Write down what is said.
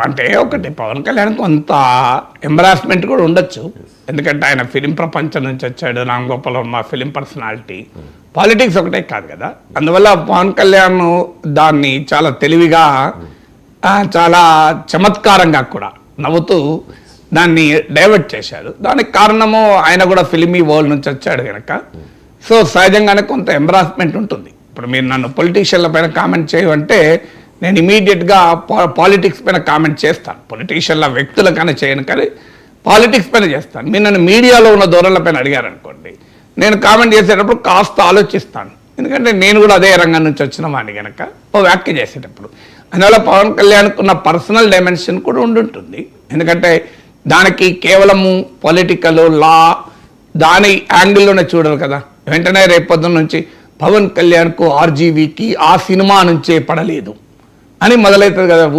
అంటే ఒకటి పవన్ కళ్యాణ్ కొంత ఎంబరాస్మెంట్ కూడా ఉండొచ్చు, ఎందుకంటే ఆయన ఫిలిం ప్రపంచం నుంచి వచ్చాడు, Ram Gopal Varma film personality, politics ఒకటే కాదు కదా. అందువల్ల పవన్ కళ్యాణ్ దాన్ని చాలా తెలివిగా చాలా చమత్కారంగా కూడా నవ్వుతూ దాన్ని డైవర్ట్ చేశాడు. దానికి కారణము ఆయన కూడా ఫిలిమీ వరల్డ్ నుంచి వచ్చాడు కనుక సో సహజంగానే కొంత ఎంబరాస్మెంట్ ఉంటుంది. ఇప్పుడు మీరు నన్ను పొలిటీషియన్ల పైన కామెంట్ చేయమంటే నేను ఇమీడియట్గా పాలిటిక్స్ పైన కామెంట్ చేస్తాను. పొలిటీషియన్ల వ్యక్తులకైనా చేయను, కానీ పాలిటిక్స్ పైన చేస్తాను. మీరు నన్ను మీడియాలో ఉన్న ధోరణుల పైన అడిగారనుకోండి, నేను కామెంట్ చేసేటప్పుడు కాస్త ఆలోచిస్తాను, ఎందుకంటే నేను కూడా అదే రంగం నుంచి వచ్చిన వాడిని కనుక ఓ వ్యాఖ్య చేసేటప్పుడు. అందువల్ల పవన్ కళ్యాణ్కు ఉన్న పర్సనల్ డైమెన్షన్ కూడా ఉండుంటుంది, ఎందుకంటే దానికి కేవలము పొలిటికల్ లా దాని యాంగిల్లోనే చూడరు కదా. వెంటనే రేపొద్దున నుంచి పవన్ కళ్యాణ్కు ఆర్జీవీకి ఆ సినిమా నుంచే పడలేదు అని మొదలవుతుంది కదా.